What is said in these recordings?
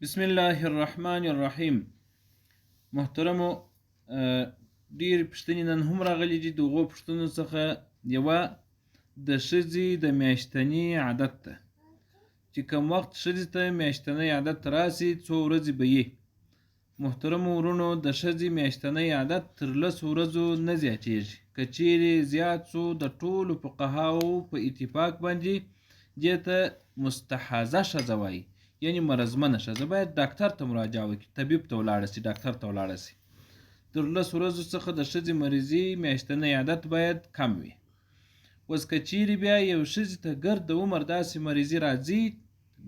بسم الله الرحمن الرحیم. محترمو، ډېرې پوښتنې نن هم راغلي دي. د هغو پوښتنو څخه یوه د ښځې د میاشتني عادت ده، چې کوم وخت ښځې ته میاشتنی عادت راسي څو ورځې به یې. محترمو ورونو، د ښځې میاشتنی عادت تر 10 ورځو نه زیاتېږي. که چیرې زیات سو، د ټولو فقهاو په اتفاق باندې دې ته مستحاضه ښځه وایي، یعنی مرضمنه ښځه باید ډاکټر ته مراجعه وکړي، طبیب ته ولاړه سي، ډاکټر ته ولاړه سي. تر 10 ورځو څخه د ښځې مریضي میاشتنی عادت باید کم وي. اوس که چیرې بیا یو ښځې ته ګرد عمر داسې مریضي راځي،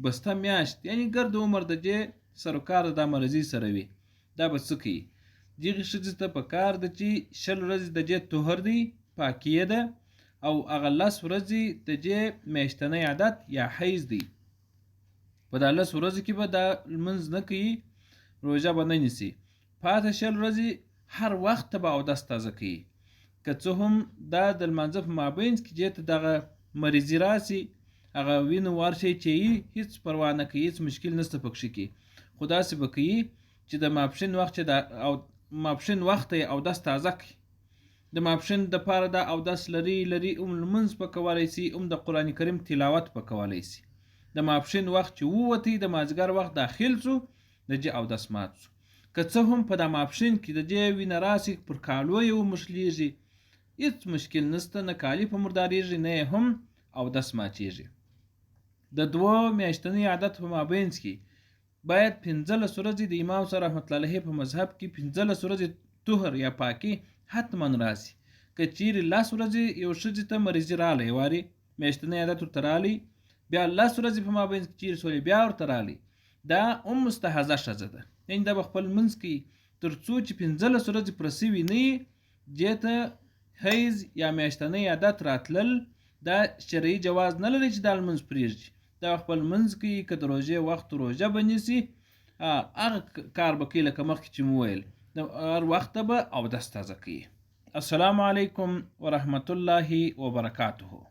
بسته میاشت، یعنی ګرد عمر د دې سروکار د مریضۍ سره وي، دا به څه کوي؟ دغې ښځې ته پکار ده چې 20 ورځې د دې طهر دی، پاکیه ده، او هغه 10 ورځې د دې میاشتنی عادت یا حیض دی. په دا 10 ورځو کې به دا لمونځ نه کوي، روژه به نه نیسي. پاته 20 ورځې هر وخت ته به اودس تازه کوي. که څه هم دا د لمانځه په مابینځ کې دې ته دغه مریضي راسي، هغه وینه ورشي چې هیڅ پروا نه کوي، هیڅ مشکل نشته پکښې کې. خو داسې به کوي چې د ماپښین وخت چې ماپښین وخت یې اودس تازه کړي. د ماپښین دپاره دا اودس لري لمونځ به کولی سي، د قرآن کریم تلاوت به کولی سي. د ماپښین وخت چې ووتی، د مازدیګر وخت داخل سو، د دې اودس مات سو. که څه هم په دا ماپښین کې د دې وینه راسي، پر کالو یې وموښلیږي، هیڅ مشکل نشته، نه کالي په مرداریږي، نه یې هم اودس ماتیږي. د دوه میاشتني عادت په مابینځ کې باید 15 ورځې د امام صاحب رحمت الله علیه په مذهب کې 15 ورځې طهر یا پاکي حتما راسي. که چیرې 10 ورځې یو ښځې ته مریضي رالی، وارې میاشتنی عادت ورته رالی، بیا 10 ورځې په مابینځ کې چیرې سولې بیا ورته رالی، دا هم مستحاضه ښځه ده، یعنې دا به خپل لمونځ کوي تر څو چې 15 ورځې پوره سوي نه وي. دې ته حیض یا میاشتنی عادت راتلل دا شرعي جواز نه لري چې دا لمونځ پرېږدي. دا خپل لمونځ کوي. که د روژې وخت روژه به نیسي، هغه کار به کوي لکه مخکې چې مو وویل، هر وخت ته به اودس تازه کوي. السلام علیکم ورحمة الله وبرکاته.